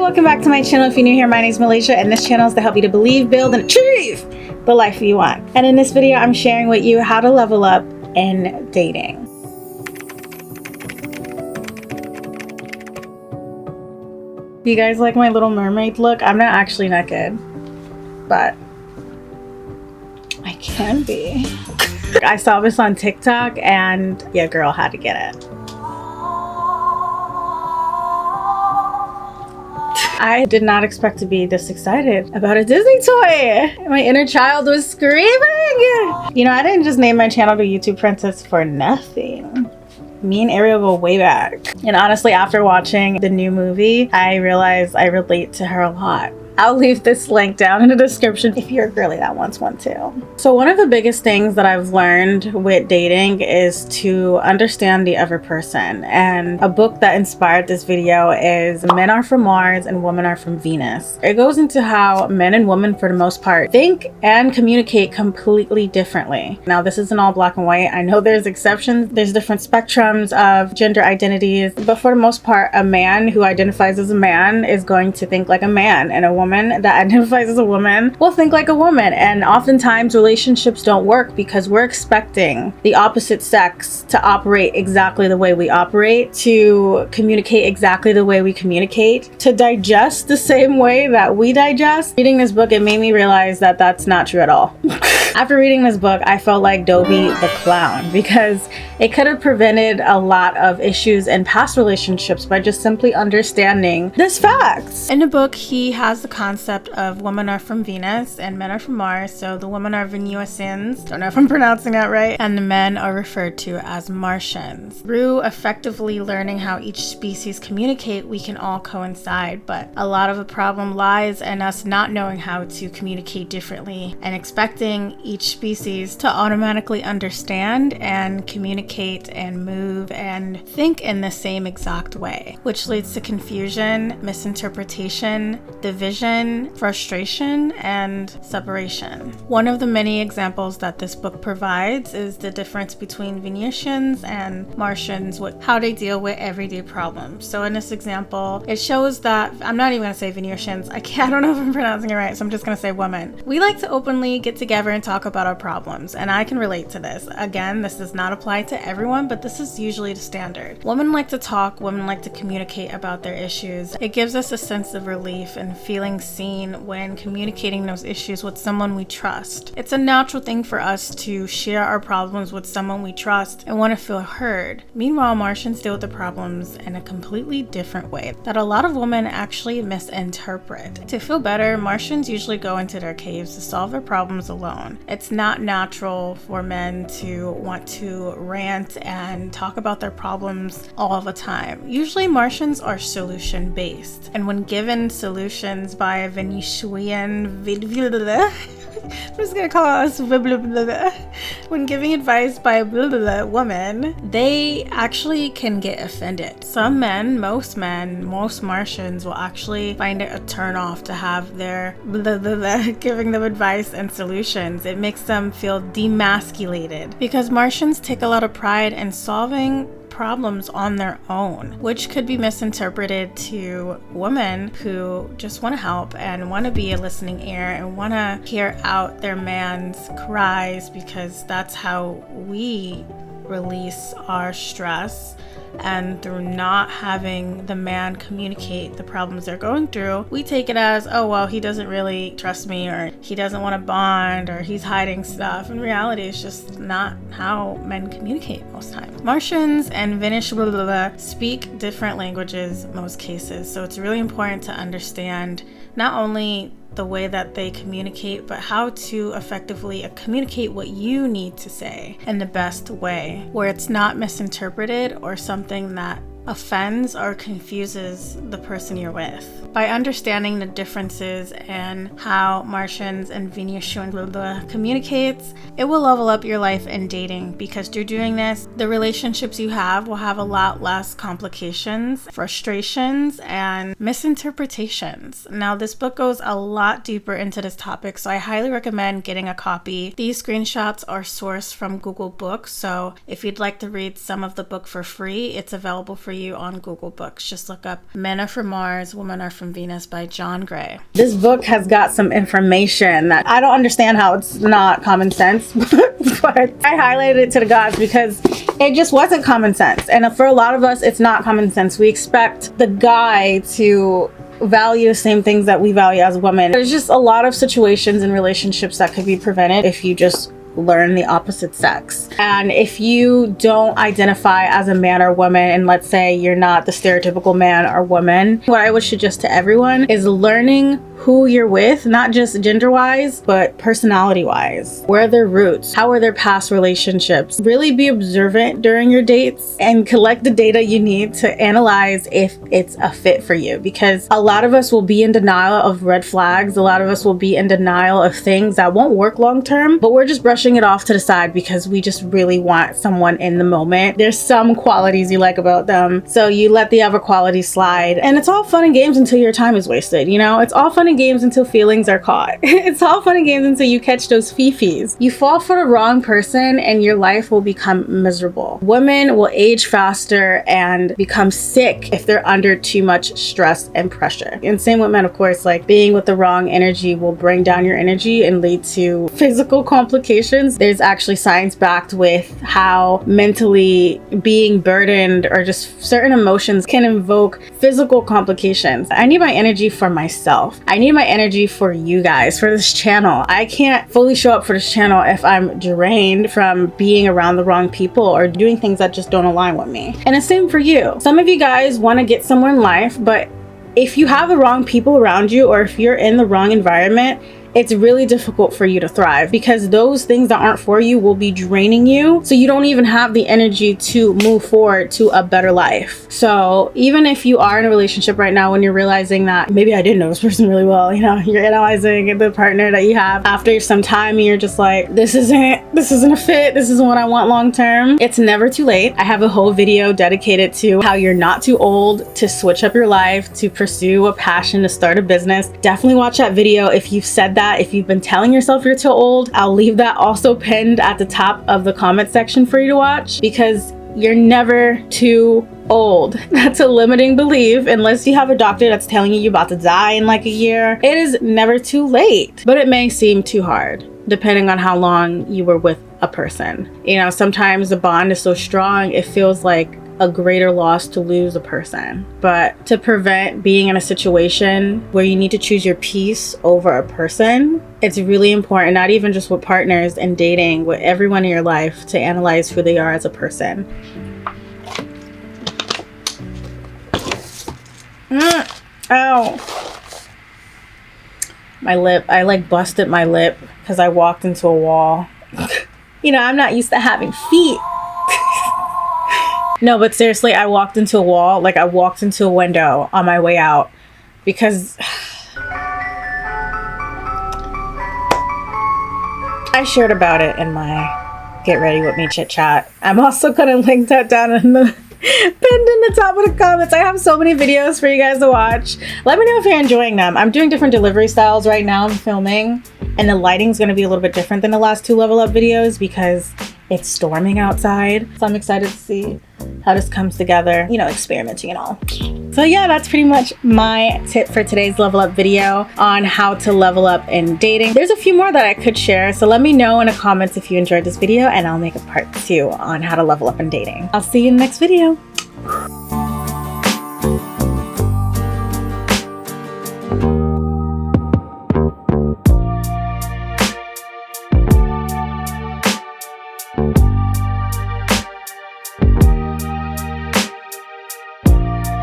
welcome back to my channel. If you're new here, my name is Malaysia, and this channel is to help you to believe, build, and achieve the life you want. And in this video, I'm sharing with you how to level up in dating. You guys like my little mermaid look? I'm not actually naked, but I can be. I saw this on TikTok and yeah, girl had to get it. I did not expect to be this excited about a Disney toy. My inner child was screaming. You know, I didn't just name my channel to YouTube Princess for nothing. Me and 𝐟𝐢𝐤 go way back. And honestly, after watching the new movie, I realized I relate to her a lot. I'll leave this link down in the description if you're a girly that wants one too. So one of the biggest things that I've learned with dating is to understand the other person. And a book that inspired this video is Men Are From Mars and Women Are From Venus. It goes into how men and women, for the most part, think and communicate completely differently. Now, this isn't all black and white. I know there's exceptions. There's different spectrums of gender identities, but for the most part, a man who identifies as a man is going to think like a man, and a woman that identifies as a woman will think like a woman. And oftentimes relationships don't work because we're expecting the opposite sex to operate exactly the way we operate, to communicate exactly the way we communicate, to digest the same way that we digest. Reading this book, it made me realize that that's not true at all. After reading this book, I felt like Dobby the clown, because it could have prevented a lot of issues in past relationships by just simply understanding this facts. In the book, he has the concept of women are from Venus and men are from Mars. So the women are Venusians, don't know if I'm pronouncing that right, and the men are referred to as Martians. Through effectively learning how each species communicate, we can all coincide, but a lot of the problem lies in us not knowing how to communicate differently and expecting each species to automatically understand and communicate and move and think in the same exact way, which leads to confusion, misinterpretation, division, frustration, and separation. One of the many examples that this book provides is the difference between Venusians and Martians with how they deal with everyday problems. So in this example, it shows that, I'm not even gonna say Venusians, I don't know if I'm pronouncing it right, so I'm just gonna say women. We like to openly get together and talk about our problems, and I can relate to this. Again, this does not apply to everyone, but this is usually the standard. Women like to talk, women like to communicate about their issues. It gives us a sense of relief and feeling seen when communicating those issues with someone we trust. It's a natural thing for us to share our problems with someone we trust and want to feel heard. Meanwhile, Martians deal with the problems in a completely different way that a lot of women actually misinterpret. To feel better, Martians usually go into their caves to solve their problems alone. It's not natural for men to want to rant and talk about their problems all the time. Usually Martians are solution based, and when given solutions by a Venusian I'm just gonna call us when giving advice by a woman, they actually can get offended. Some men, most Martians will actually find it a turn off to have their giving them advice and solutions. It makes them feel demasculated because Martians take a lot of pride in solving problems on their own, which could be misinterpreted to women who just want to help and want to be a listening ear and want to hear out their man's cries, because that's how we release our stress. And through not having the man communicate the problems they're going through, we take it as, oh well, he doesn't really trust me, or he doesn't want to bond, or he's hiding stuff. In reality, it's just not how men communicate most times. Martians and Venusians speak different languages most cases, so it's really important to understand not only the way that they communicate, but how to effectively communicate what you need to say in the best way, where it's not misinterpreted or something that offends or confuses the person you're with. By understanding the differences in how Martians and Venusians communicates, it will level up your life in dating, because through doing this, the relationships you have will have a lot less complications, frustrations, and misinterpretations. Now, this book goes a lot deeper into this topic, so I highly recommend getting a copy. These screenshots are sourced from Google Books, so if you'd like to read some of the book for free, it's available for you on Google Books. Just look up Men Are From Mars, Women Are From Venus by John Gray. This book has got some information that I don't understand how it's not common sense, but I highlighted it to the gods because it just wasn't common sense. And for a lot of us, it's not common sense. We expect the guy to value the same things that we value as women. There's just a lot of situations and relationships that could be prevented if you just learn the opposite sex. And if you don't identify as a man or woman, and let's say you're not the stereotypical man or woman, what I would suggest to everyone is learning who you're with, not just gender-wise, but personality-wise. Where are their roots? How are their past relationships? Really be observant during your dates and collect the data you need to analyze if it's a fit for you. Because a lot of us will be in denial of red flags. A lot of us will be in denial of things that won't work long-term, but we're just brushing it off to the side because we just really want someone in the moment. There's some qualities you like about them, so you let the other qualities slide. And it's all fun and games until your time is wasted, you know? It's all fun and games until feelings are caught. It's all fun and games until you catch those fifis. You fall for the wrong person and your life will become miserable. Women will age faster and become sick if they're under too much stress and pressure. And same with men, of course. Like, being with the wrong energy will bring down your energy and lead to physical complications. There's actually science backed with how mentally being burdened or just certain emotions can invoke physical complications. I need my energy for myself. I need my energy for you guys, for this channel. I can't fully show up for this channel if I'm drained from being around the wrong people or doing things that just don't align with me. And the same for you. Some of you guys want to get somewhere in life, but if you have the wrong people around you, or if you're in the wrong environment, it's really difficult for you to thrive, because those things that aren't for you will be draining you, so you don't even have the energy to move forward to a better life. So even if you are in a relationship right now, when you're realizing that maybe I didn't know this person really well, you know, you're analyzing the partner that you have after some time and you're just like, this isn't a fit, this isn't what I want long term. It's never too late. I have a whole video dedicated to how you're not too old to switch up your life, to pursue a passion, to start a business. Definitely watch that video if you've said that. If you've been telling yourself you're too old, I'll leave that also pinned at the top of the comment section for you to watch, because you're never too old. That's a limiting belief. Unless you have a doctor that's telling you you're about to die in like a year, it is never too late. But it may seem too hard, depending on how long you were with a person. You know, sometimes the bond is so strong, it feels like a greater loss to lose a person. But to prevent being in a situation where you need to choose your peace over a person, it's really important, not even just with partners and dating, with everyone in your life, to analyze who they are as a person. Ow. My lip, I like busted my lip because I walked into a wall. You know, I'm not used to having feet. No, but seriously, I walked into a wall. Like, I walked into a window on my way out because I shared about it in my Get Ready With Me chit chat. I'm also gonna link that down in the pinned in the top of the comments. I have so many videos for you guys to watch. Let me know if you're enjoying them. I'm doing different delivery styles right now. I'm filming, and the lighting's gonna be a little bit different than the last two level up videos because it's storming outside. So I'm excited to see how this comes together, you know, experimenting and all. So yeah, that's pretty much my tip for today's level up video on how to level up in dating. There's a few more that I could share, so let me know in the comments if you enjoyed this video, and I'll make a part 2 on how to level up in dating. I'll see you in the next video.